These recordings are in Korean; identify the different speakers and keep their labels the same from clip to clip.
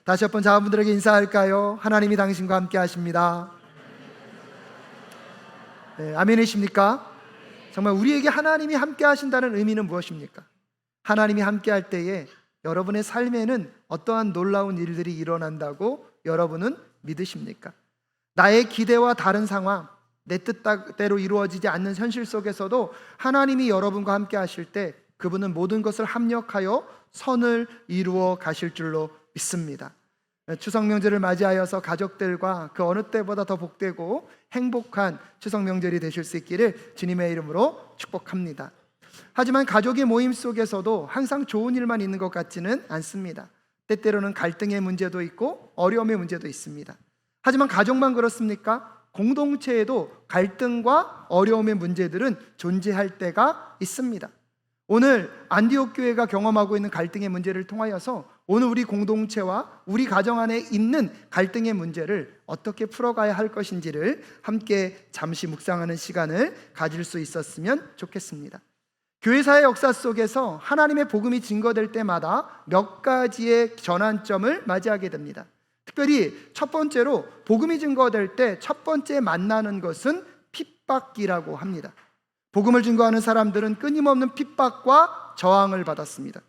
Speaker 1: 다시 한번 자분들에게 인사할까요? 하나님이 당신과 함께 하십니다. 네, 아멘이십니까? 정말 우리에게 하나님이 함께 하신다는 의미는 무엇입니까? 하나님이 함께 할 때에 여러분의 삶에는 어떠한 놀라운 일들이 일어난다고 여러분은 믿으십니까? 나의 기대와 다른 상황, 내 뜻대로 이루어지지 않는 현실 속에서도 하나님이 여러분과 함께 하실 때 그분은 모든 것을 합력하여 선을 이루어 가실 줄로 믿습니다. 추석 명절을 맞이하여서 가족들과 그 어느 때보다 더 복되고 행복한 추석 명절이 되실 수 있기를 주님의 이름으로 축복합니다. 하지만 가족의 모임 속에서도 항상 좋은 일만 있는 것 같지는 않습니다. 때때로는 갈등의 문제도 있고 어려움의 문제도 있습니다. 하지만 가족만 그렇습니까? 공동체에도 갈등과 어려움의 문제들은 존재할 때가 있습니다. 오늘 안디옥 교회가 경험하고 있는 갈등의 문제를 통하여서 오늘 우리 공동체와 우리 가정 안에 있는 갈등의 문제를 어떻게 풀어가야 할 것인지를 함께 잠시 묵상하는 시간을 가질 수 있었으면 좋겠습니다. 교회사의 역사 속에서 하나님의 복음이 증거될 때마다 몇 가지의 전환점을 맞이하게 됩니다. 특별히 첫 번째로 복음이 증거될 때 첫 번째 만나는 것은 핍박이라고 합니다. 복음을 증거하는 사람들은 끊임없는 핍박과 저항을 받았습니다.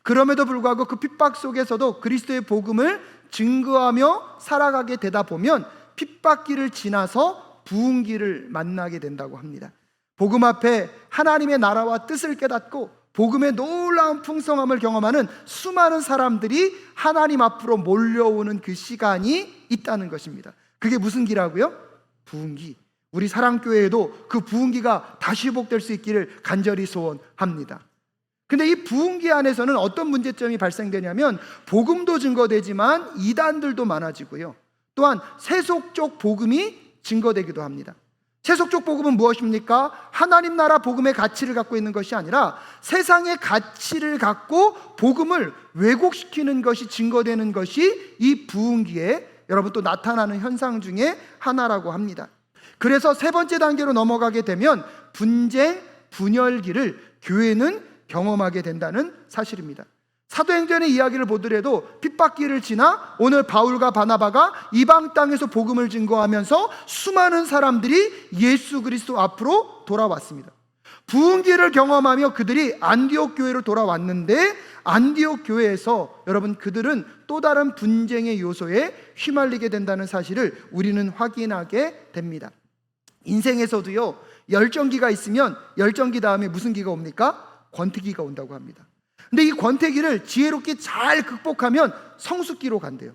Speaker 1: 그럼에도 불구하고 그 핍박 속에서도 그리스도의 복음을 증거하며 살아가게 되다 보면 핍박기를 지나서 부흥기를 만나게 된다고 합니다. 복음 앞에 하나님의 나라와 뜻을 깨닫고 복음의 놀라운 풍성함을 경험하는 수많은 사람들이 하나님 앞으로 몰려오는 그 시간이 있다는 것입니다. 그게 무슨 기라고요? 부흥기. 우리 사랑교회에도 그 부흥기가 다시 회복될 수 있기를 간절히 소원합니다. 근데 이 부흥기 안에서는 어떤 문제점이 발생되냐면 복음도 증거되지만 이단들도 많아지고요, 또한 세속적 복음이 증거되기도 합니다. 세속적 복음은 무엇입니까? 하나님 나라 복음의 가치를 갖고 있는 것이 아니라 세상의 가치를 갖고 복음을 왜곡시키는 것이 증거되는 것이 이 부흥기에 여러분 또 나타나는 현상 중에 하나라고 합니다. 그래서 세 번째 단계로 넘어가게 되면 분쟁, 분열기를 교회는 경험하게 된다는 사실입니다. 사도행전의 이야기를 보더라도 핍박기를 지나 오늘 바울과 바나바가 이방 땅에서 복음을 증거하면서 수많은 사람들이 예수 그리스도 앞으로 돌아왔습니다. 부흥기를 경험하며 그들이 안디옥 교회로 돌아왔는데 안디옥 교회에서 여러분 그들은 또 다른 분쟁의 요소에 휘말리게 된다는 사실을 우리는 확인하게 됩니다. 인생에서도요, 열정기가 있으면 열정기 다음에 무슨 기가 옵니까? 권태기가 온다고 합니다. 근데 이 권태기를 지혜롭게 잘 극복하면 성숙기로 간대요.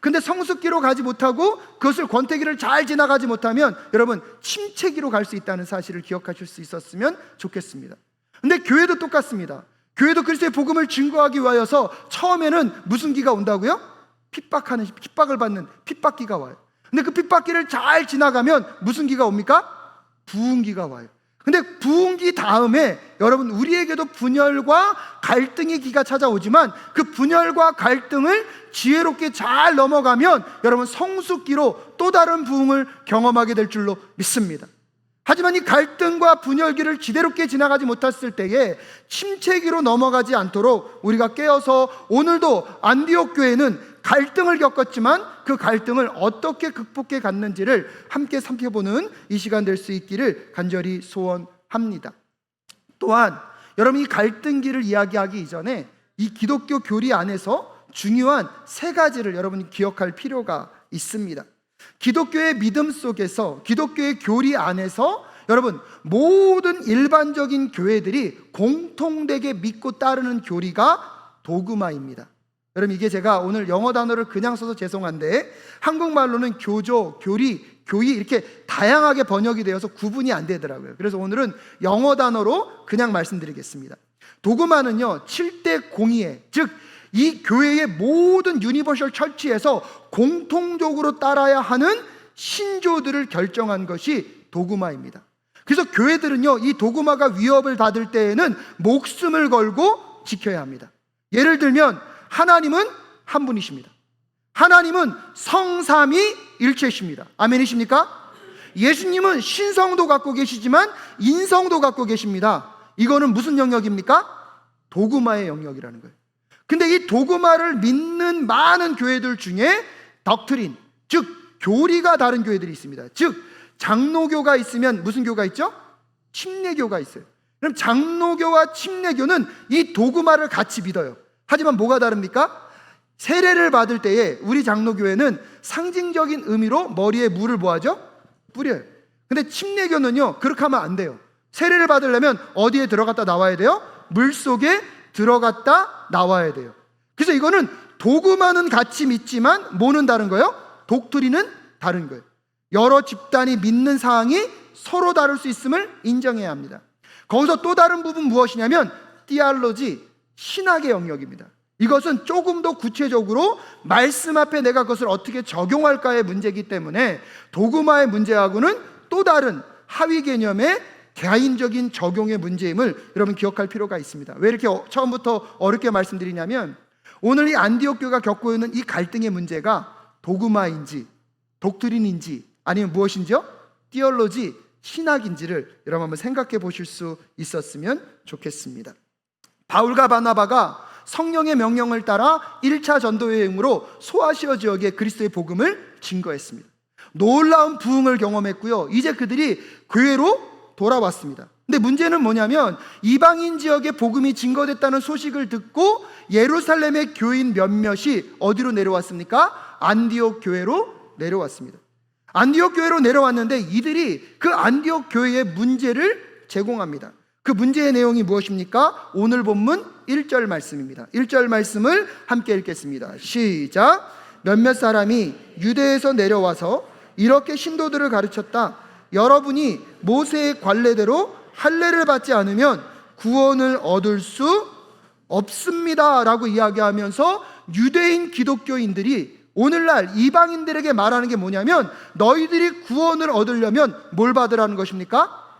Speaker 1: 근데 성숙기로 가지 못하고 그것을 권태기를 잘 지나가지 못하면 여러분 침체기로 갈 수 있다는 사실을 기억하실 수 있었으면 좋겠습니다. 근데 교회도 똑같습니다. 교회도 그리스도의 복음을 증거하기 위하여서 처음에는 무슨 기가 온다고요? 핍박을 받는 핍박기가 와요. 근데 그 핍박기를 잘 지나가면 무슨 기가 옵니까? 부흥기가 와요. 근데 부흥기 다음에 여러분 우리에게도 분열과 갈등의 기가 찾아오지만 그 분열과 갈등을 지혜롭게 잘 넘어가면 여러분 성숙기로 또 다른 부흥을 경험하게 될 줄로 믿습니다. 하지만 이 갈등과 분열기를 지대롭게 지나가지 못했을 때에 침체기로 넘어가지 않도록 우리가 깨어서 오늘도 안디옥 교회는 갈등을 겪었지만 그 갈등을 어떻게 극복해 갔는지를 함께 살펴보는 이 시간 될 수 있기를 간절히 소원합니다. 또한 여러분 이 갈등기를 이야기하기 이전에 이 기독교 교리 안에서 중요한 세 가지를 여러분이 기억할 필요가 있습니다. 기독교의 믿음 속에서 기독교의 교리 안에서 여러분 모든 일반적인 교회들이 공통되게 믿고 따르는 교리가 도그마입니다. 여러분 이게 제가 오늘 영어 단어를 그냥 써서 죄송한데 한국말로는 교조, 교리, 교의 이렇게 다양하게 번역이 되어서 구분이 안 되더라고요. 그래서 오늘은 영어 단어로 그냥 말씀드리겠습니다. 도그마는요 7대 공의회, 즉 이 교회의 모든 유니버셜 처치에서 공통적으로 따라야 하는 신조들을 결정한 것이 도그마입니다. 그래서 교회들은요 이 도그마가 위협을 받을 때에는 목숨을 걸고 지켜야 합니다. 예를 들면 하나님은 한 분이십니다. 하나님은 성삼위일체십니다. 아멘이십니까? 예수님은 신성도 갖고 계시지만 인성도 갖고 계십니다. 이거는 무슨 영역입니까? 도그마의 영역이라는 거예요. 근데 이 도그마를 믿는 많은 교회들 중에 덕트린, 즉 교리가 다른 교회들이 있습니다. 즉 장로교가 있으면 무슨 교가 있죠? 침례교가 있어요. 그럼 장로교와 침례교는 이 도그마를 같이 믿어요. 하지만 뭐가 다릅니까? 세례를 받을 때에 우리 장로교회는 상징적인 의미로 머리에 물을 뭐하죠? 뿌려요. 근데 침례교는요, 그렇게 하면 안 돼요. 세례를 받으려면 어디에 들어갔다 나와야 돼요? 물 속에 들어갔다 나와야 돼요. 그래서 이거는 도그마는 같이 믿지만 뭐는 다른 거예요? 독트린은 다른 거예요. 여러 집단이 믿는 사항이 서로 다를 수 있음을 인정해야 합니다. 거기서 또 다른 부분 무엇이냐면 디알로지, 신학의 영역입니다. 이것은 조금 더 구체적으로 말씀 앞에 내가 그것을 어떻게 적용할까의 문제이기 때문에 도그마의 문제하고는 또 다른 하위 개념의 개인적인 적용의 문제임을 여러분 기억할 필요가 있습니다. 왜 이렇게 처음부터 어렵게 말씀드리냐면 오늘 이 안디옥 교회가 겪고 있는 이 갈등의 문제가 도그마인지 독트린인지 아니면 무엇인지요? 티올로지, 신학인지를 여러분 한번 생각해 보실 수 있었으면 좋겠습니다. 바울과 바나바가 성령의 명령을 따라 1차 전도 여행으로 소아시아 지역에 그리스도의 복음을 증거했습니다. 놀라운 부흥을 경험했고요. 이제 그들이 교회로 돌아왔습니다. 근데 문제는 뭐냐면 이방인 지역에 복음이 증거됐다는 소식을 듣고 예루살렘의 교인 몇몇이 어디로 내려왔습니까? 안디옥 교회로 내려왔습니다. 안디옥 교회로 내려왔는데 이들이 그 안디옥 교회의 문제를 제공합니다. 그 문제의 내용이 무엇입니까? 오늘 본문 1절 말씀입니다. 1절 말씀을 함께 읽겠습니다. 시작. 몇몇 사람이 유대에서 내려와서 이렇게 신도들을 가르쳤다. 여러분이 모세의 관례대로 할례를 받지 않으면 구원을 얻을 수 없습니다 라고 이야기하면서 유대인 기독교인들이 오늘날 이방인들에게 말하는 게 뭐냐면 너희들이 구원을 얻으려면 뭘 받으라는 것입니까?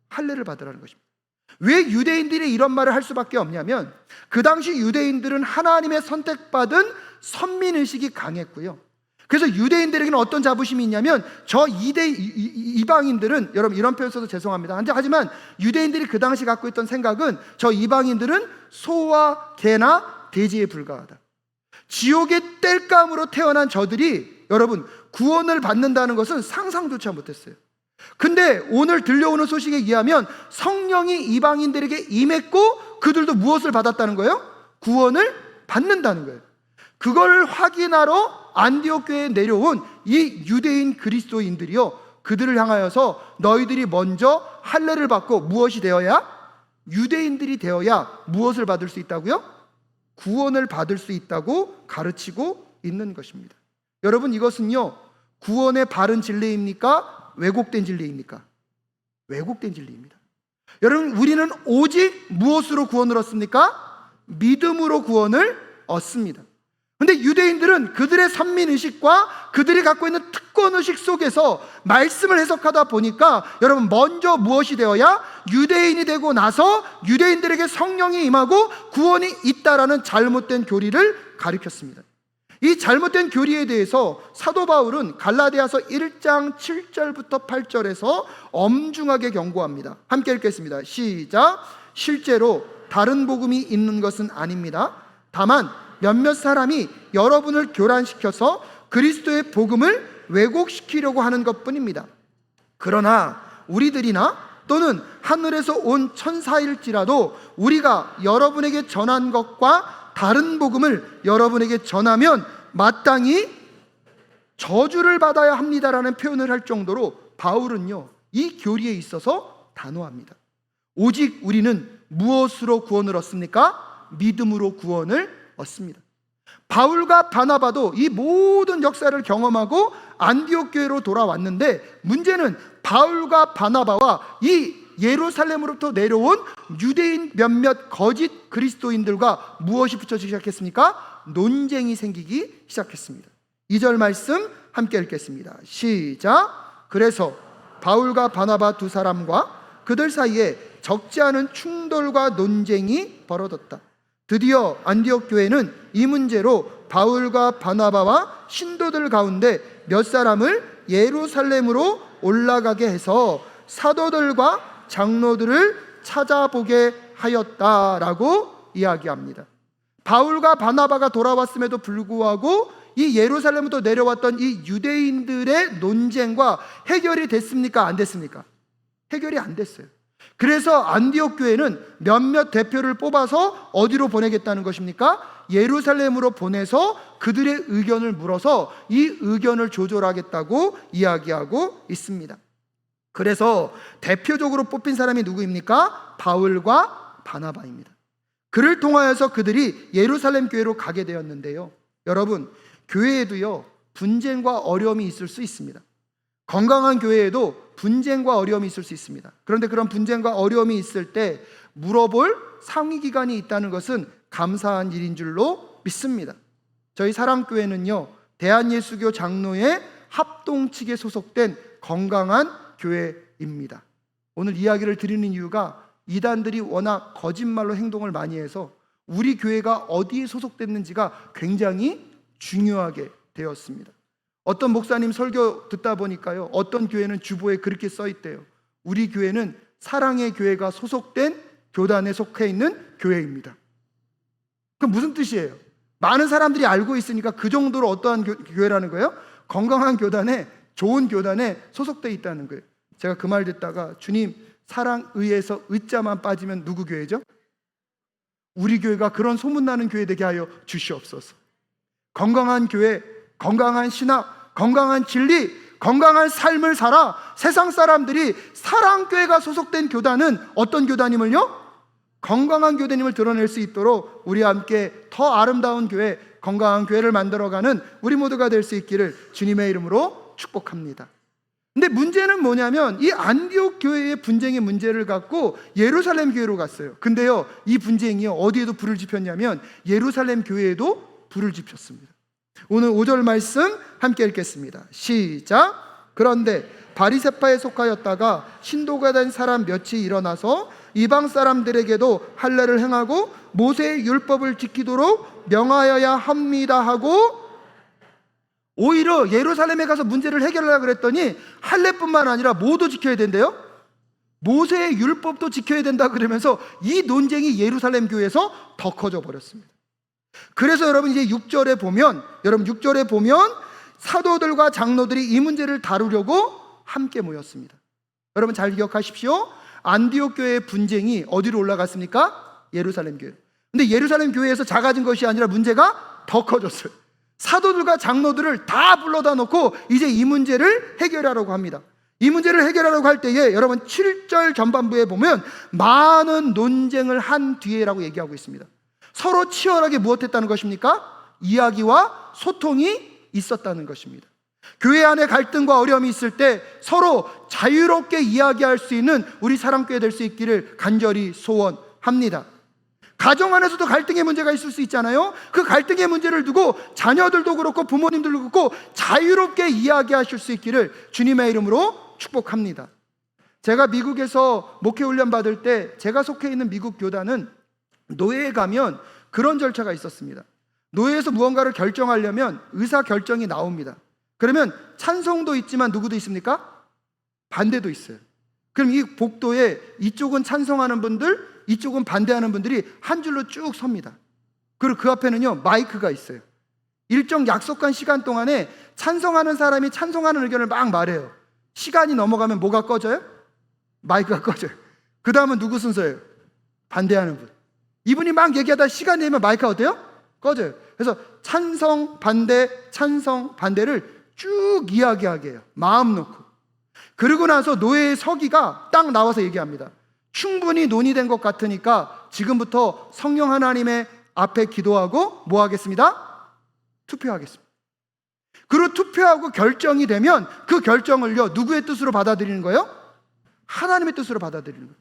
Speaker 1: 할례를 받으라는 것입니다. 왜 유대인들이 이런 말을 할 수밖에 없냐면 그 당시 유대인들은 하나님의 선택받은 선민의식이 강했고요. 그래서 유대인들에게는 어떤 자부심이 있냐면 저 이방인들은, 여러분 이런 표현 써서 죄송합니다. 하지만 유대인들이 그 당시 갖고 있던 생각은 저 이방인들은 소와 개나 돼지에 불과하다. 지옥의 땔감으로 태어난 저들이 여러분 구원을 받는다는 것은 상상조차 못했어요. 근데 오늘 들려오는 소식에 의하면 성령이 이방인들에게 임했고 그들도 무엇을 받았다는 거예요? 구원을 받는다는 거예요. 그걸 확인하러 안디옥 교회에 내려온 이 유대인 그리스도인들이요, 그들을 향하여서 너희들이 먼저 할례를 받고 무엇이 되어야? 유대인들이 되어야 무엇을 받을 수 있다고요? 구원을 받을 수 있다고 가르치고 있는 것입니다. 여러분 이것은요 구원의 바른 진리입니까? 왜곡된 진리입니까? 왜곡된 진리입니다. 여러분 우리는 오직 무엇으로 구원을 얻습니까? 믿음으로 구원을 얻습니다. 근데 유대인들은 그들의 선민의식과 그들이 갖고 있는 특권의식 속에서 말씀을 해석하다 보니까 여러분 먼저 무엇이 되어야? 유대인이 되고 나서 유대인들에게 성령이 임하고 구원이 있다라는 잘못된 교리를 가르쳤습니다. 이 잘못된 교리에 대해서 사도 바울은 갈라디아서 1장 7절부터 8절에서 엄중하게 경고합니다. 함께 읽겠습니다. 시작. 실제로 다른 복음이 있는 것은 아닙니다. 다만 몇몇 사람이 여러분을 교란시켜서 그리스도의 복음을 왜곡시키려고 하는 것뿐입니다. 그러나 우리들이나 또는 하늘에서 온 천사일지라도 우리가 여러분에게 전한 것과 다른 복음을 여러분에게 전하면 마땅히 저주를 받아야 합니다라는 표현을 할 정도로 바울은요 이 교리에 있어서 단호합니다. 오직 우리는 무엇으로 구원을 얻습니까? 믿음으로 구원을 얻습니다. 바울과 바나바도 이 모든 역사를 경험하고 안디옥 교회로 돌아왔는데 문제는 바울과 바나바와 이 예루살렘으로부터 내려온 유대인 몇몇 거짓 그리스도인들과 무엇이 붙여지기 시작했습니까? 논쟁이 생기기 시작했습니다. 2절 말씀 함께 읽겠습니다. 시작. 그래서 바울과 바나바 두 사람과 그들 사이에 적지 않은 충돌과 논쟁이 벌어졌다. 드디어 안디옥 교회는 이 문제로 바울과 바나바와 신도들 가운데 몇 사람을 예루살렘으로 올라가게 해서 사도들과 장로들을 찾아보게 하였다라고 이야기합니다. 바울과 바나바가 돌아왔음에도 불구하고 이 예루살렘부터 내려왔던 이 유대인들의 논쟁과 해결이 됐습니까? 안 됐습니까? 해결이 안 됐어요. 그래서 안디옥 교회는 몇몇 대표를 뽑아서 어디로 보내겠다는 것입니까? 예루살렘으로 보내서 그들의 의견을 물어서 이 의견을 조절하겠다고 이야기하고 있습니다. 그래서 대표적으로 뽑힌 사람이 누구입니까? 바울과 바나바입니다. 그를 통하여서 그들이 예루살렘 교회로 가게 되었는데요, 여러분, 교회에도요 분쟁과 어려움이 있을 수 있습니다. 건강한 교회에도 분쟁과 어려움이 있을 수 있습니다. 그런데 그런 분쟁과 어려움이 있을 때 물어볼 상위기관이 있다는 것은 감사한 일인 줄로 믿습니다. 저희 사랑교회는요, 대한예수교 장로의 합동 측에 소속된 건강한 교회입니다. 오늘 이야기를 드리는 이유가 이단들이 워낙 거짓말로 행동을 많이 해서 우리 교회가 어디에 소속됐는지가 굉장히 중요하게 되었습니다. 어떤 목사님 설교 듣다 보니까요, 어떤 교회는 주보에 그렇게 써 있대요. 우리 교회는 사랑의 교회가 소속된 교단에 속해 있는 교회입니다. 그럼 무슨 뜻이에요? 많은 사람들이 알고 있으니까 그 정도로 어떠한 교회라는 거예요? 건강한 교단에, 좋은 교단에 소속되어 있다는 거예요. 제가 그 말 듣다가, 주님, 사랑의에서 의자만 빠지면 누구 교회죠? 우리 교회가 그런 소문나는 교회 되게 하여 주시옵소서. 건강한 교회, 건강한 신학, 건강한 진리, 건강한 삶을 살아 세상 사람들이 사랑교회가 소속된 교단은 어떤 교단임을요? 건강한 교단임을 드러낼 수 있도록 우리와 함께 더 아름다운 교회, 건강한 교회를 만들어가는 우리 모두가 될 수 있기를 주님의 이름으로 축복합니다. 근데 문제는 뭐냐면 이 안디옥 교회의 분쟁의 문제를 갖고 예루살렘 교회로 갔어요. 근데요, 이 분쟁이요 어디에도 불을 지폈냐면 예루살렘 교회에도 불을 지폈습니다. 오늘 5절 말씀 함께 읽겠습니다. 시작. 그런데 바리새파에 속하였다가 신도가 된 사람 몇이 일어나서 이방 사람들에게도 할례를 행하고 모세의 율법을 지키도록 명하여야 합니다 하고, 오히려 예루살렘에 가서 문제를 해결하려고 그랬더니 할례뿐만 아니라 뭐도 지켜야 된대요? 모세의 율법도 지켜야 된다 그러면서 이 논쟁이 예루살렘 교회에서 더 커져 버렸습니다. 그래서 여러분 이제 6절에 보면 사도들과 장로들이 이 문제를 다루려고 함께 모였습니다. 여러분 잘 기억하십시오. 안디옥 교회의 분쟁이 어디로 올라갔습니까? 예루살렘 교회. 근데 예루살렘 교회에서 작아진 것이 아니라 문제가 더 커졌어요. 사도들과 장로들을 다 불러다 놓고 이제 이 문제를 해결하려고 합니다. 이 문제를 해결하려고 할 때에 여러분 7절 전반부에 보면 많은 논쟁을 한 뒤에라고 얘기하고 있습니다. 서로 치열하게 무엇했다는 것입니까? 이야기와 소통이 있었다는 것입니다. 교회 안에 갈등과 어려움이 있을 때 서로 자유롭게 이야기할 수 있는 우리 사랑교회 될 수 있기를 간절히 소원합니다. 가정 안에서도 갈등의 문제가 있을 수 있잖아요. 그 갈등의 문제를 두고 자녀들도 그렇고 부모님들도 그렇고 자유롭게 이야기하실 수 있기를 주님의 이름으로 축복합니다. 제가 미국에서 목회 훈련 받을 때 제가 속해 있는 미국 교단은 노예에 가면 그런 절차가 있었습니다. 노예에서 무언가를 결정하려면 의사 결정이 나옵니다. 그러면 찬성도 있지만 누구도 있습니까? 반대도 있어요. 그럼 이 복도에 이쪽은 찬성하는 분들, 이쪽은 반대하는 분들이 한 줄로 쭉 섭니다. 그리고 그 앞에는요 마이크가 있어요. 일정 약속한 시간 동안에 찬성하는 사람이 찬성하는 의견을 막 말해요. 시간이 넘어가면 뭐가 꺼져요? 마이크가 꺼져요. 그 다음은 누구 순서예요? 반대하는 분. 이분이 막 얘기하다 시간이 되면 마이크가 어때요? 꺼져요. 그래서 찬성 반대를 쭉 이야기하게 해요. 마음 놓고. 그러고 나서 노예의 서기가 딱 나와서 얘기합니다. 충분히 논의된 것 같으니까 지금부터 성령 하나님의 앞에 기도하고 뭐 하겠습니다? 투표하겠습니다. 그리고 투표하고 결정이 되면 그 결정을요 누구의 뜻으로 받아들이는 거예요? 하나님의 뜻으로 받아들이는 거예요.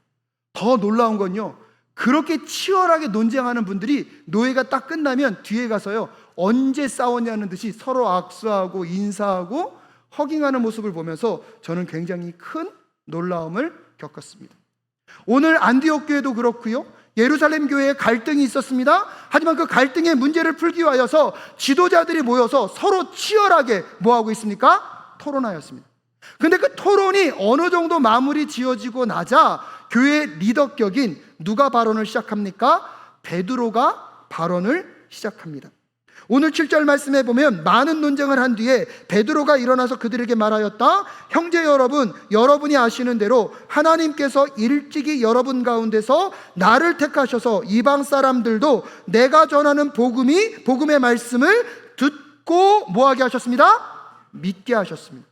Speaker 1: 더 놀라운 건요, 그렇게 치열하게 논쟁하는 분들이 노예가 딱 끝나면 뒤에 가서요 언제 싸웠냐는 듯이 서로 악수하고 인사하고 허깅하는 모습을 보면서 저는 굉장히 큰 놀라움을 겪었습니다. 오늘 안디옥 교회도 그렇고요, 예루살렘 교회에 갈등이 있었습니다. 하지만 그 갈등의 문제를 풀기 위하여서 지도자들이 모여서 서로 치열하게 뭐하고 있습니까? 토론하였습니다. 근데 그 토론이 어느 정도 마무리 지어지고 나자 교회 리더격인 누가 발언을 시작합니까? 베드로가 발언을 시작합니다. 오늘 7절 말씀에 보면 많은 논쟁을 한 뒤에 베드로가 일어나서 그들에게 말하였다. 형제 여러분, 여러분이 아시는 대로 하나님께서 일찍이 여러분 가운데서 나를 택하셔서 이방 사람들도 내가 전하는 복음의 말씀을 듣고 뭐하게 하셨습니다? 믿게 하셨습니다.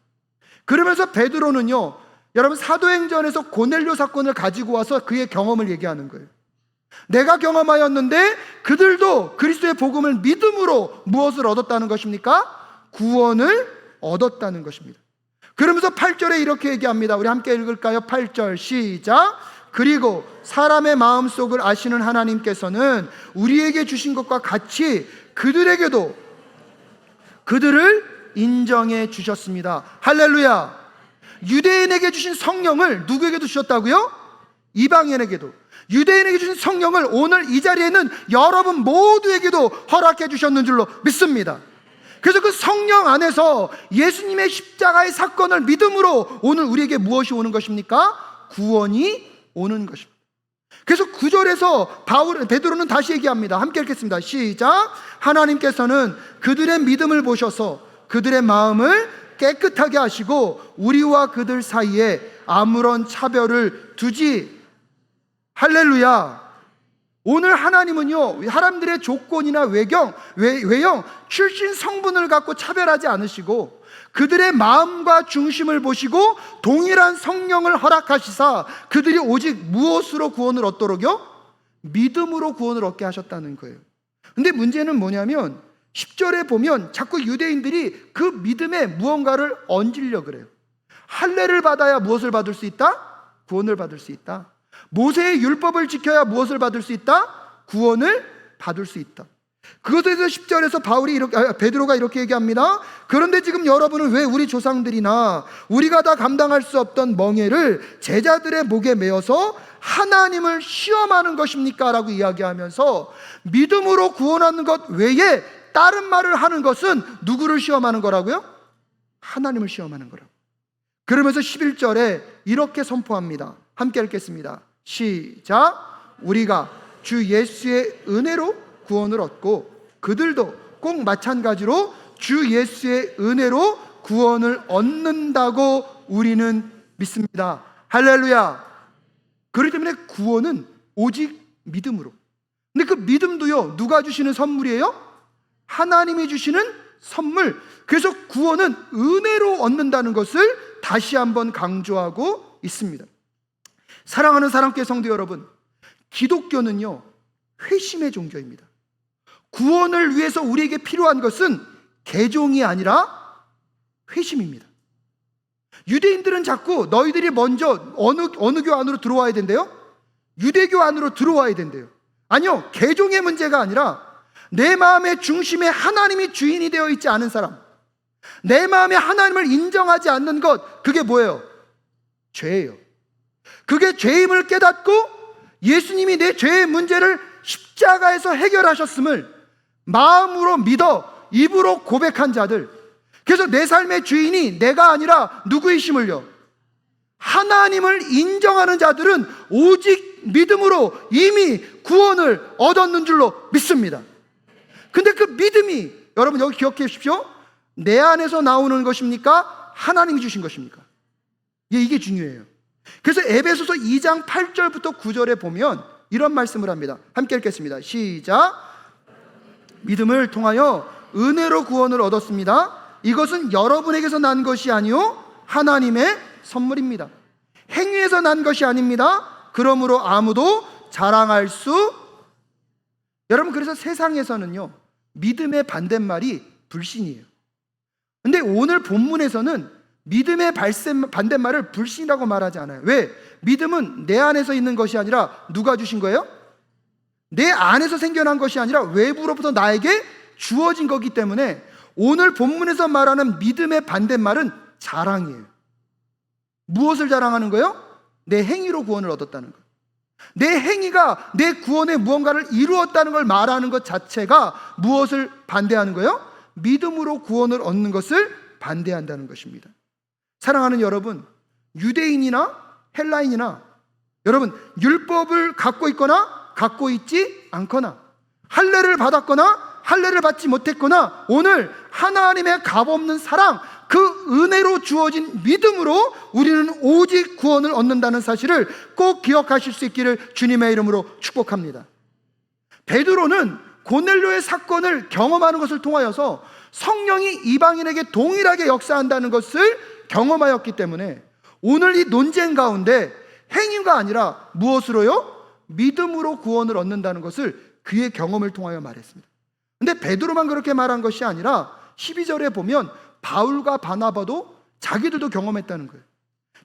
Speaker 1: 그러면서 베드로는요, 여러분 사도행전에서 고넬료 사건을 가지고 와서 그의 경험을 얘기하는 거예요. 내가 경험하였는데 그들도 그리스도의 복음을 믿음으로 무엇을 얻었다는 것입니까? 구원을 얻었다는 것입니다. 그러면서 8절에 이렇게 얘기합니다. 우리 함께 읽을까요? 8절 시작. 그리고 사람의 마음속을 아시는 하나님께서는 우리에게 주신 것과 같이 그들에게도 그들을 인정해 주셨습니다. 할렐루야. 유대인에게 주신 성령을 누구에게도 주셨다고요? 이방인에게도. 유대인에게 주신 성령을 오늘 이 자리에 있는 여러분 모두에게도 허락해 주셨는 줄로 믿습니다. 그래서 그 성령 안에서 예수님의 십자가의 사건을 믿음으로 오늘 우리에게 무엇이 오는 것입니까? 구원이 오는 것입니다. 그래서 9절에서 베드로는 다시 얘기합니다. 함께 읽겠습니다. 시작. 하나님께서는 그들의 믿음을 보셔서 그들의 마음을 깨끗하게 하시고 우리와 그들 사이에 아무런 차별을 두지. 할렐루야. 오늘 하나님은요, 사람들의 조건이나 외형, 출신 성분을 갖고 차별하지 않으시고 그들의 마음과 중심을 보시고 동일한 성령을 허락하시사 그들이 오직 무엇으로 구원을 얻도록요? 믿음으로 구원을 얻게 하셨다는 거예요. 근데 문제는 뭐냐면 10절에 보면 자꾸 유대인들이 그 믿음에 무언가를 얹으려고 그래요. 할례를 받아야 무엇을 받을 수 있다? 구원을 받을 수 있다. 모세의 율법을 지켜야 무엇을 받을 수 있다? 구원을 받을 수 있다. 그것에 대해서 10절에서 베드로가 이렇게 얘기합니다. 그런데 지금 여러분은 왜 우리 조상들이나 우리가 다 감당할 수 없던 멍에를 제자들의 목에 메어서 하나님을 시험하는 것입니까? 라고 이야기하면서 믿음으로 구원하는 것 외에 다른 말을 하는 것은 누구를 시험하는 거라고요? 하나님을 시험하는 거라고. 그러면서 11절에 이렇게 선포합니다. 함께 읽겠습니다. 시작. 우리가 주 예수의 은혜로 구원을 얻고 그들도 꼭 마찬가지로 주 예수의 은혜로 구원을 얻는다고 우리는 믿습니다. 할렐루야. 그렇기 때문에 구원은 오직 믿음으로. 근데 그 믿음도요, 누가 주시는 선물이에요? 하나님이 주시는 선물. 그래서 구원은 은혜로 얻는다는 것을 다시 한번 강조하고 있습니다. 사랑하는 사랑교회 성도 여러분, 기독교는요, 회심의 종교입니다. 구원을 위해서 우리에게 필요한 것은 개종이 아니라 회심입니다. 유대인들은 자꾸 너희들이 먼저 어느 교 안으로 들어와야 된대요? 유대교 안으로 들어와야 된대요. 아니요, 개종의 문제가 아니라 내 마음의 중심에 하나님이 주인이 되어 있지 않은 사람, 내 마음에 하나님을 인정하지 않는 것, 그게 뭐예요? 죄예요. 그게 죄임을 깨닫고 예수님이 내 죄의 문제를 십자가에서 해결하셨음을 마음으로 믿어 입으로 고백한 자들. 그래서 내 삶의 주인이 내가 아니라 누구이심을요? 하나님을 인정하는 자들은 오직 믿음으로 이미 구원을 얻었는 줄로 믿습니다. 근데 그 믿음이, 여러분 여기 기억해 주십시오. 내 안에서 나오는 것입니까? 하나님이 주신 것입니까? 이게 중요해요. 그래서 에베소서 2장 8절부터 9절에 보면 이런 말씀을 합니다. 함께 읽겠습니다. 시작. 믿음을 통하여 은혜로 구원을 얻었습니다. 이것은 여러분에게서 난 것이 아니요 하나님의 선물입니다. 행위에서 난 것이 아닙니다. 그러므로 아무도 자랑할 수. 여러분, 그래서 세상에서는요, 믿음의 반대말이 불신이에요. 근데 오늘 본문에서는 믿음의 반대말을 불신이라고 말하지 않아요. 왜? 믿음은 내 안에서 있는 것이 아니라 누가 주신 거예요? 내 안에서 생겨난 것이 아니라 외부로부터 나에게 주어진 거기 때문에 오늘 본문에서 말하는 믿음의 반대말은 자랑이에요. 무엇을 자랑하는 거예요? 내 행위로 구원을 얻었다는 것. 내 행위가 내 구원에 무언가를 이루었다는 걸 말하는 것 자체가 무엇을 반대하는 거예요? 믿음으로 구원을 얻는 것을 반대한다는 것입니다. 사랑하는 여러분, 유대인이나 헬라인이나 여러분 율법을 갖고 있거나 갖고 있지 않거나 할례를 받았거나 할례를 받지 못했거나 오늘 하나님의 값없는 사랑, 그 은혜로 주어진 믿음으로 우리는 오직 구원을 얻는다는 사실을 꼭 기억하실 수 있기를 주님의 이름으로 축복합니다. 베드로는 고넬료의 사건을 경험하는 것을 통하여서 성령이 이방인에게 동일하게 역사한다는 것을 경험하였기 때문에 오늘 이 논쟁 가운데 행위가 아니라 무엇으로요? 믿음으로 구원을 얻는다는 것을 그의 경험을 통하여 말했습니다. 근데 베드로만 그렇게 말한 것이 아니라 12절에 보면 바울과 바나바도 자기들도 경험했다는 거예요.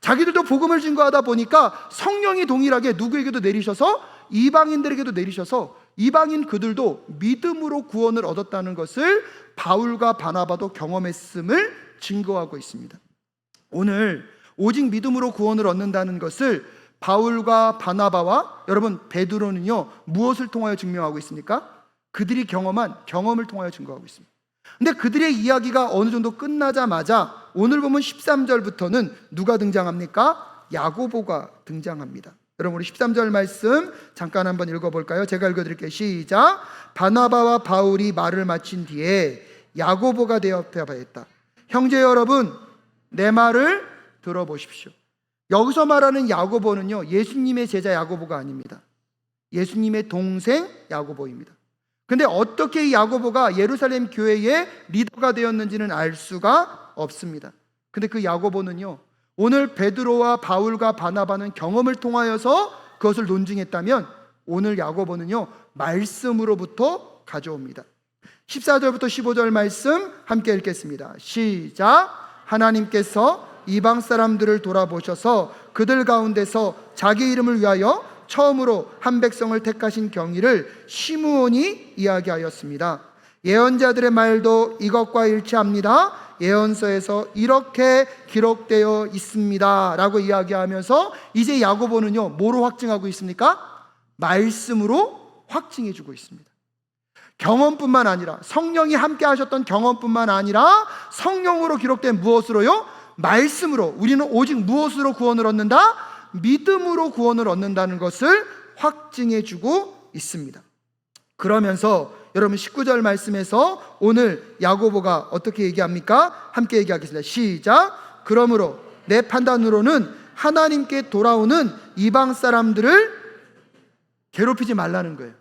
Speaker 1: 자기들도 복음을 증거하다 보니까 성령이 동일하게 누구에게도 내리셔서 이방인들에게도 내리셔서 이방인 그들도 믿음으로 구원을 얻었다는 것을 바울과 바나바도 경험했음을 증거하고 있습니다. 오늘 오직 믿음으로 구원을 얻는다는 것을 바울과 바나바와 여러분 베드로는요 무엇을 통하여 증명하고 있습니까? 그들이 경험한 경험을 통하여 증거하고 있습니다. 근데 그들의 이야기가 어느 정도 끝나자마자 오늘 보면 13절부터는 누가 등장합니까? 야고보가 등장합니다. 여러분 우리 13절 말씀 잠깐 한번 읽어볼까요? 제가 읽어드릴게요. 시작. 바나바와 바울이 말을 마친 뒤에 야고보가 대답하였다. 형제 여러분, 내 말을 들어보십시오. 여기서 말하는 야고보는요 예수님의 제자 야고보가 아닙니다. 예수님의 동생 야고보입니다. 근데 어떻게 이 야고보가 예루살렘 교회의 리더가 되었는지는 알 수가 없습니다. 근데 그 야고보는요 오늘 베드로와 바울과 바나바는 경험을 통하여서 그것을 논증했다면 오늘 야고보는요 말씀으로부터 가져옵니다. 14절부터 15절 말씀 함께 읽겠습니다. 시작. 하나님께서 이방 사람들을 돌아보셔서 그들 가운데서 자기 이름을 위하여 처음으로 한 백성을 택하신 경위를 시므온이 이야기하였습니다. 예언자들의 말도 이것과 일치합니다. 예언서에서 이렇게 기록되어 있습니다 라고 이야기하면서 이제 야고보는요 뭐로 확증하고 있습니까? 말씀으로 확증해 주고 있습니다. 경험뿐만 아니라 성령이 함께 하셨던 경험뿐만 아니라 성령으로 기록된 무엇으로요? 말씀으로. 우리는 오직 무엇으로 구원을 얻는다? 믿음으로 구원을 얻는다는 것을 확증해 주고 있습니다. 그러면서 여러분 19절 말씀에서 오늘 야고보가 어떻게 얘기합니까? 함께 얘기하겠습니다. 시작. 그러므로 내 판단으로는 하나님께 돌아오는 이방 사람들을 괴롭히지 말라는 거예요.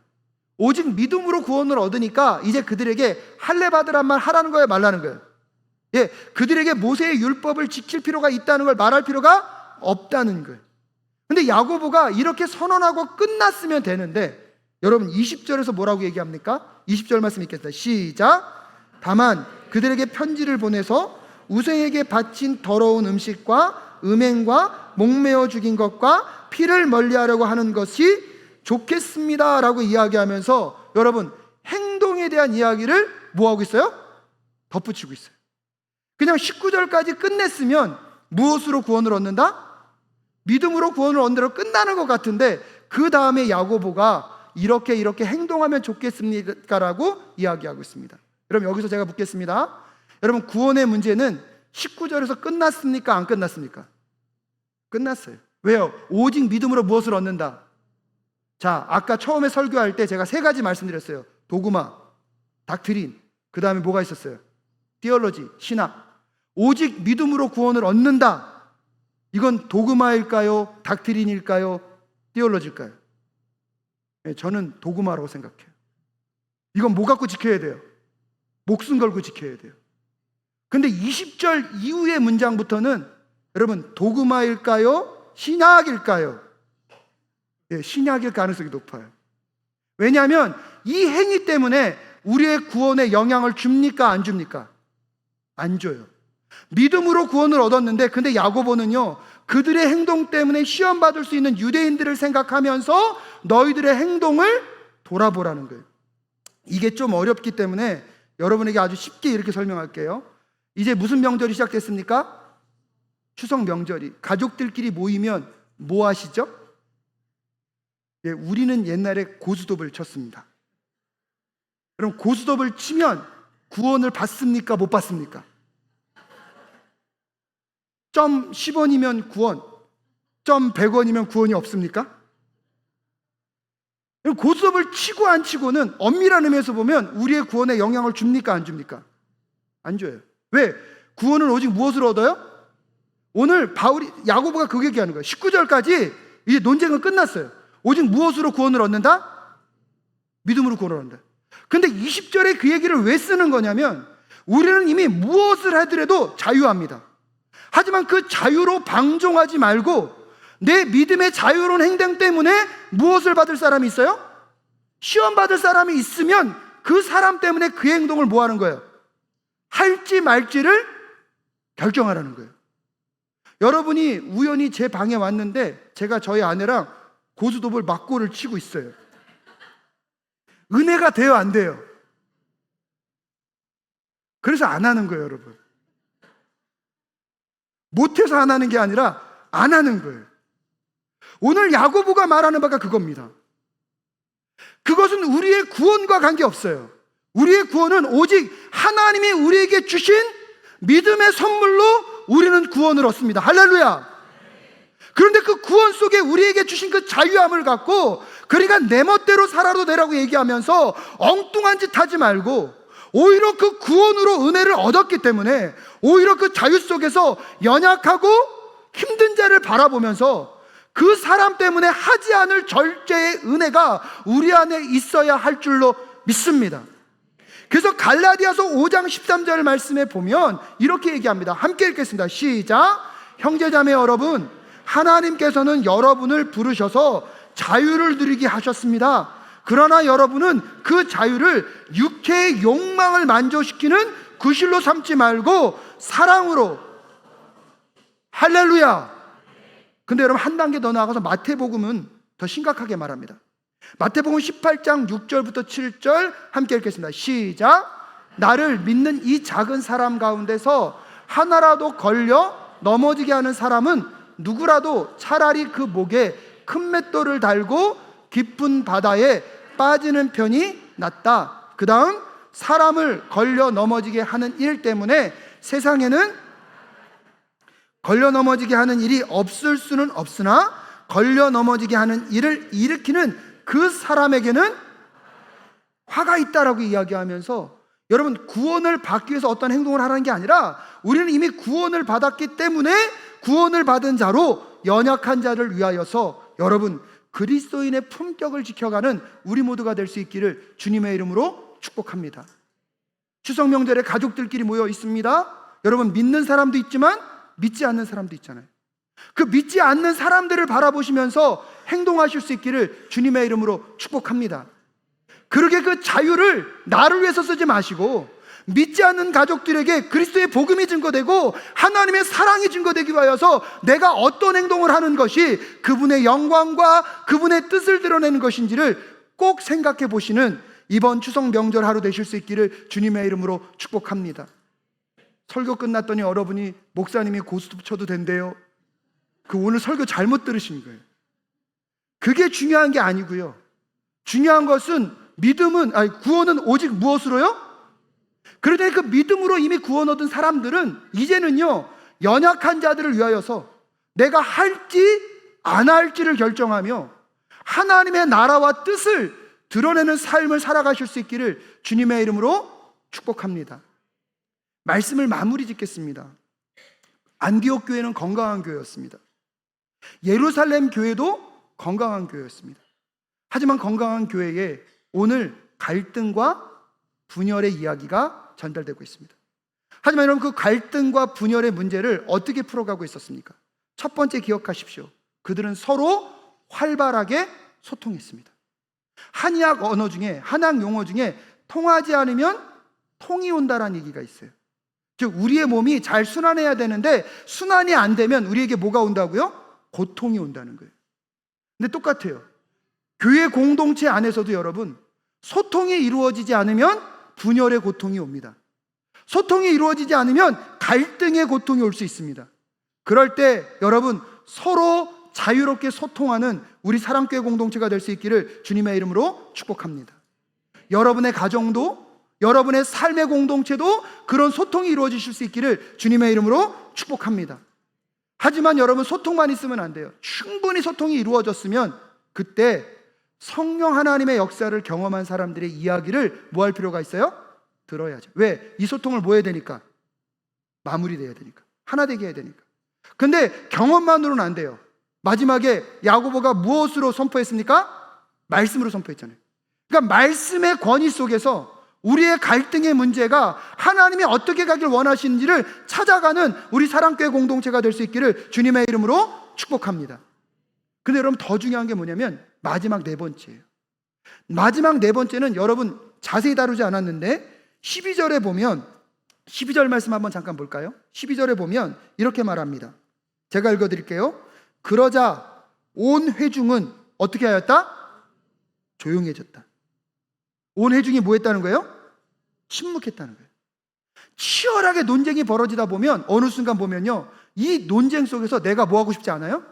Speaker 1: 오직 믿음으로 구원을 얻으니까 이제 그들에게 할례 받으란 말 하라는 거예요, 말라는 거예요. 예, 그들에게 모세의 율법을 지킬 필요가 있다는 걸 말할 필요가 없다는 거예요. 근데 야고보가 이렇게 선언하고 끝났으면 되는데 여러분 20절에서 뭐라고 얘기합니까? 20절 말씀 읽겠습니다. 시작. 다만 그들에게 편지를 보내서 우상에게 바친 더러운 음식과 음행과 목매어 죽인 것과 피를 멀리하려고 하는 것이 좋겠습니다 라고 이야기하면서 여러분 행동에 대한 이야기를 뭐하고 있어요? 덧붙이고 있어요. 그냥 19절까지 끝냈으면 무엇으로 구원을 얻는다? 믿음으로 구원을 얻는다로 끝나는 것 같은데 그 다음에 야고보가 이렇게 행동하면 좋겠습니까라고 이야기하고 있습니다. 여러분 여기서 제가 묻겠습니다. 여러분 구원의 문제는 19절에서 끝났습니까? 안 끝났습니까? 끝났어요. 왜요? 오직 믿음으로 무엇을 얻는다? 자, 아까 처음에 설교할 때 제가 세 가지 말씀드렸어요. 도그마, 닥트린, 그 다음에 뭐가 있었어요? 티올로지, 신학. 오직 믿음으로 구원을 얻는다. 이건 도그마일까요? 닥트린일까요? 티올로지일까요? 네, 저는 도그마라고 생각해요. 이건 뭐 갖고 지켜야 돼요? 목숨 걸고 지켜야 돼요. 근데 20절 이후의 문장부터는 여러분 도그마일까요? 신학일까요? 예, 신약일 가능성이 높아요. 왜냐하면 이 행위 때문에 우리의 구원에 영향을 줍니까? 안 줍니까? 안 줘요. 믿음으로 구원을 얻었는데 근데 야고보는요 그들의 행동 때문에 시험받을 수 있는 유대인들을 생각하면서 너희들의 행동을 돌아보라는 거예요. 이게 좀 어렵기 때문에 여러분에게 아주 쉽게 이렇게 설명할게요. 이제 무슨 명절이 시작됐습니까? 추석 명절이. 가족들끼리 모이면 뭐 하시죠? 예, 우리는 옛날에 고스톱을 쳤습니다. 그럼 고스톱을 치면 구원을 받습니까? 못 받습니까? 점 10원이면 구원, 점 100원이면 구원이 없습니까?
Speaker 2: 고스톱을 치고 안 치고는 엄밀한 의미에서 보면 우리의 구원에 영향을 줍니까 안 줍니까? 안 줘요. 왜? 구원은 오직 무엇으로 얻어요? 오늘 야고보가 그 얘기하는 거예요. 19절까지 이제 논쟁은 끝났어요. 오직 무엇으로 구원을 얻는다? 믿음으로 구원을 얻는다. 근데 20절에 그 얘기를 왜 쓰는 거냐면 우리는 이미 무엇을 하더라도 자유합니다. 하지만 그 자유로 방종하지 말고 내 믿음의 자유로운 행동 때문에 무엇을 받을 사람이 있어요? 시험 받을 사람이 있으면 그 사람 때문에 그 행동을 뭐 하는 거예요? 할지 말지를 결정하라는 거예요. 여러분이 우연히 제 방에 왔는데 제가 저희 아내랑 고스톱을 맞고를 치고 있어요. 은혜가 돼요, 안 돼요? 그래서 안 하는 거예요, 여러분. 못해서 안 하는 게 아니라 안 하는 거예요. 오늘 야고보가 말하는 바가 그겁니다. 그것은 우리의 구원과 관계없어요. 우리의 구원은 오직 하나님이 우리에게 주신 믿음의 선물로 우리는 구원을 얻습니다. 할렐루야. 그런데 그 구원 속에 우리에게 주신 그 자유함을 갖고 그러니까 내 멋대로 살아도 되라고 얘기하면서 엉뚱한 짓 하지 말고 오히려 그 구원으로 은혜를 얻었기 때문에 오히려 그 자유 속에서 연약하고 힘든 자를 바라보면서 그 사람 때문에 하지 않을 절제의 은혜가 우리 안에 있어야 할 줄로 믿습니다. 그래서 갈라디아서 5장 13절 말씀에 보면 이렇게 얘기합니다. 함께 읽겠습니다. 시작. 형제자매 여러분, 하나님께서는 여러분을 부르셔서 자유를 누리게 하셨습니다. 그러나 여러분은 그 자유를 육체의 욕망을 만족시키는 구실로 삼지 말고 사랑으로. 할렐루야. 근데 여러분 한 단계 더 나아가서 마태복음은 더 심각하게 말합니다. 마태복음 18장 6절부터 7절 함께 읽겠습니다. 시작. 나를 믿는 이 작은 사람 가운데서 하나라도 걸려 넘어지게 하는 사람은 누구라도 차라리 그 목에 큰 맷돌을 달고 깊은 바다에 빠지는 편이 낫다. 그 다음, 사람을 걸려 넘어지게 하는 일 때문에 세상에는 걸려 넘어지게 하는 일이 없을 수는 없으나 걸려 넘어지게 하는 일을 일으키는 그 사람에게는 화가 있다라고 이야기하면서 여러분 구원을 받기 위해서 어떤 행동을 하라는 게 아니라 우리는 이미 구원을 받았기 때문에 구원을 받은 자로 연약한 자를 위하여서 여러분 그리스도인의 품격을 지켜가는 우리 모두가 될 수 있기를 주님의 이름으로 축복합니다. 추석 명절에 가족들끼리 모여 있습니다. 여러분 믿는 사람도 있지만 믿지 않는 사람도 있잖아요. 그 믿지 않는 사람들을 바라보시면서 행동하실 수 있기를 주님의 이름으로 축복합니다. 그러게 그 자유를 나를 위해서 쓰지 마시고 믿지 않는 가족들에게 그리스도의 복음이 증거되고 하나님의 사랑이 증거되기 위하여서 내가 어떤 행동을 하는 것이 그분의 영광과 그분의 뜻을 드러내는 것인지를 꼭 생각해 보시는 이번 추석 명절 하루 되실 수 있기를 주님의 이름으로 축복합니다. 설교 끝났더니 여러분이 목사님이 고스톱 쳐도 된대요. 그 오늘 설교 잘못 들으신 거예요. 그게 중요한 게 아니고요. 중요한 것은 구원은 오직 무엇으로요? 그러니 그 믿음으로 이미 구원 얻은 사람들은 이제는요 연약한 자들을 위하여서 내가 할지 안 할지를 결정하며 하나님의 나라와 뜻을 드러내는 삶을 살아가실 수 있기를 주님의 이름으로 축복합니다. 말씀을 마무리 짓겠습니다. 안디옥 교회는 건강한 교회였습니다. 예루살렘 교회도 건강한 교회였습니다. 하지만 건강한 교회에 오늘 갈등과 분열의 이야기가 전달되고 있습니다. 하지만 여러분 그 갈등과 분열의 문제를 어떻게 풀어가고 있었습니까? 첫 번째 기억하십시오. 그들은 서로 활발하게 소통했습니다. 한의학 언어 중에 한학 용어 중에 통하지 않으면 통이 온다라는 얘기가 있어요. 즉 우리의 몸이 잘 순환해야 되는데 순환이 안 되면 우리에게 뭐가 온다고요? 고통이 온다는 거예요. 근데 똑같아요. 교회 공동체 안에서도 여러분 소통이 이루어지지 않으면 분열의 고통이 옵니다. 소통이 이루어지지 않으면 갈등의 고통이 올 수 있습니다. 그럴 때 여러분 서로 자유롭게 소통하는 우리 사랑교회 공동체가 될 수 있기를 주님의 이름으로 축복합니다. 여러분의 가정도 여러분의 삶의 공동체도 그런 소통이 이루어지실 수 있기를 주님의 이름으로 축복합니다. 하지만 여러분 소통만 있으면 안 돼요. 충분히 소통이 이루어졌으면 그때 성령 하나님의 역사를 경험한 사람들의 이야기를 뭐 할 필요가 있어요? 들어야죠. 왜? 이 소통을 뭐 해야 되니까? 마무리돼야 되니까. 하나 되게 해야 되니까. 근데 경험만으로는 안 돼요. 마지막에 야고보가 무엇으로 선포했습니까? 말씀으로 선포했잖아요. 그러니까 말씀의 권위 속에서 우리의 갈등의 문제가 하나님이 어떻게 가길 원하시는지를 찾아가는 우리 사랑교회 공동체가 될 수 있기를 주님의 이름으로 축복합니다. 근데 여러분, 더 중요한 게 뭐냐면 마지막 네 번째예요. 마지막 네 번째는 여러분 자세히 다루지 않았는데 12절에 보면, 12절 말씀 한번 잠깐 볼까요? 12절에 보면 이렇게 말합니다. 제가 읽어드릴게요. 그러자 온 회중은 어떻게 하였다? 조용해졌다. 온 회중이 뭐 했다는 거예요? 침묵했다는 거예요. 치열하게 논쟁이 벌어지다 보면 어느 순간 보면요, 이 논쟁 속에서 내가 뭐 하고 싶지 않아요?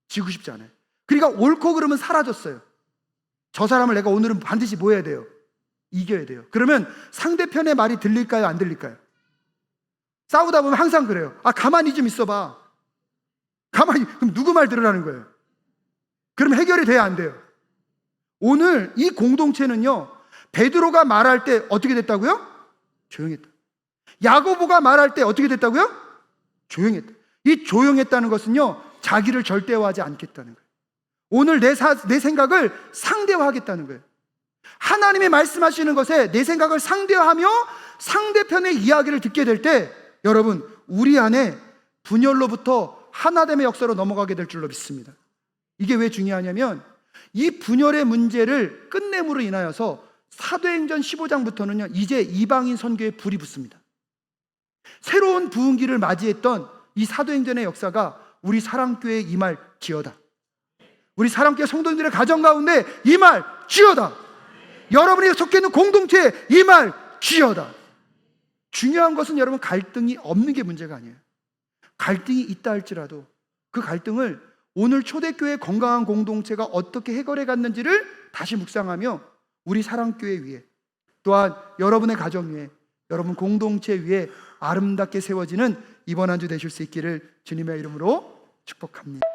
Speaker 2: 지고 싶지 않아요. 그러니까 옳고 그름은 사라졌어요. 저 사람을 내가 오늘은 반드시 뭐 해야 돼요? 이겨야 돼요. 그러면 상대편의 말이 들릴까요? 안 들릴까요? 싸우다 보면 항상 그래요. 가만히 좀 있어봐. 가만히. 그럼 누구 말 들으라는 거예요? 그럼 해결이 돼야 안 돼요. 오늘 이 공동체는요, 베드로가 말할 때 어떻게 됐다고요? 조용했다. 야고보가 말할 때 어떻게 됐다고요? 조용했다. 이 조용했다는 것은요, 자기를 절대화하지 않겠다는 거예요. 오늘 내 생각을 상대화하겠다는 거예요. 하나님이 말씀하시는 것에 내 생각을 상대화하며 상대편의 이야기를 듣게 될 때, 여러분, 우리 안에 분열로부터 하나됨의 역사로 넘어가게 될 줄로 믿습니다. 이게 왜 중요하냐면 이 분열의 문제를 끝냄으로 인하여서 사도행전 15장부터는요, 이제 이방인 선교에 불이 붙습니다. 새로운 부흥기를 맞이했던 이 사도행전의 역사가 우리 사랑교회에 임할지어다. 우리 사랑교회 성도님들의 가정 가운데 임할지어다. 여러분이 속해 있는 공동체에 임할지어다. 중요한 것은 여러분, 갈등이 없는 게 문제가 아니에요. 갈등이 있다 할지라도 그 갈등을 오늘 초대교회 건강한 공동체가 어떻게 해결해 갔는지를 다시 묵상하며 우리 사랑교회 위에, 또한 여러분의 가정 위에, 여러분 공동체 위에 아름답게 세워지는 이번 한 주 되실 수 있기를 주님의 이름으로 축복합니다.